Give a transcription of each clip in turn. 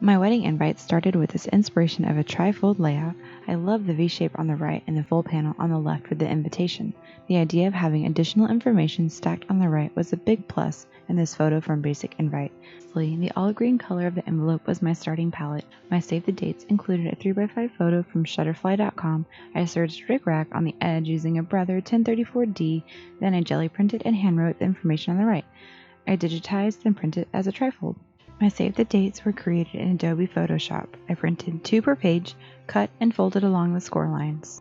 My wedding invite started with this inspiration of a tri-fold layout. I love the V-shape on the right and the full panel on the left for the invitation. The idea of having additional information stacked on the right was a big plus in this photo from Basic Invite. Lastly, the all-green color of the envelope was my starting palette. My save the dates included a 3x5 photo from Shutterfly.com. I searched rickrack on the edge using a Brother 1034D, then I jelly printed and handwrote the information on the right. I digitized and printed as a trifold. My save the dates were created in Adobe Photoshop. I printed 2 per page, cut and folded along the score lines.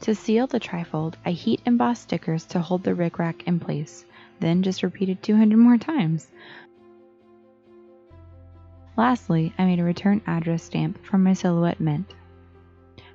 To seal the trifold, I heat embossed stickers to hold the rickrack in place, then just repeated 200 more times. Lastly, I made a return address stamp from my Silhouette mint.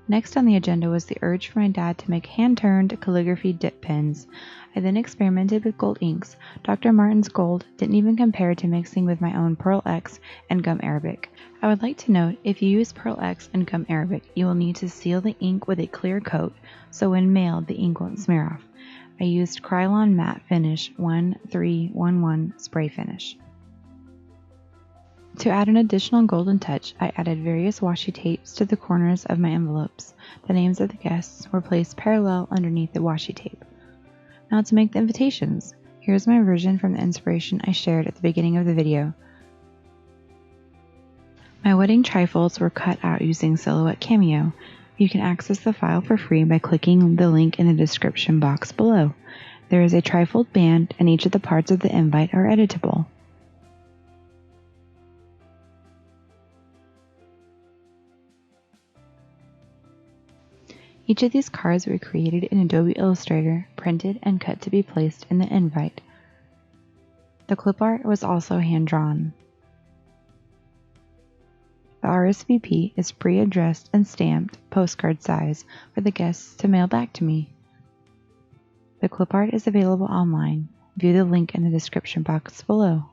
Next on the agenda was the urge for my dad to make hand-turned calligraphy dip pens. I then experimented with gold inks. Dr. Martin's gold didn't even compare to mixing with my own Pearl X and gum arabic. I would like to note, if you use Pearl X and gum arabic, you will need to seal the ink with a clear coat, so when mailed, the ink won't smear off. I used Krylon Matte Finish 1311 spray finish. To add an additional golden touch, I added various washi tapes to the corners of my envelopes. The names of the guests were placed parallel underneath the washi tape. Now to make the invitations. Here's my version from the inspiration I shared at the beginning of the video. My wedding trifolds were cut out using Silhouette Cameo. You can access the file for free by clicking the link in the description box below. There is a trifold band and each of the parts of the invite are editable. Each of these cards were created in Adobe Illustrator, printed and cut to be placed in the invite. The clip art was also hand-drawn. The RSVP is pre-addressed and stamped postcard size for the guests to mail back to me. The clip art is available online. View the link in the description box below.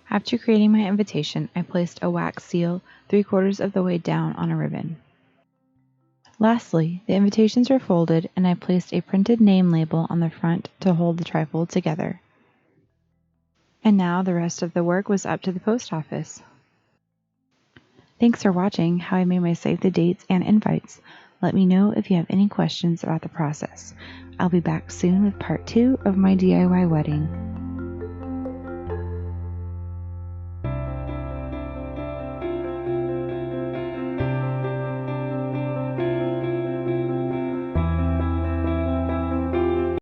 After creating my invitation, I placed a wax seal 3/4 of the way down on a ribbon. Lastly, the invitations were folded and I placed a printed name label on the front to hold the trifold together. And now the rest of the work was up to the post office. Thanks for watching how I made my save the dates and invites. Let me know if you have any questions about the process. I'll be back soon with part 2 of my DIY wedding.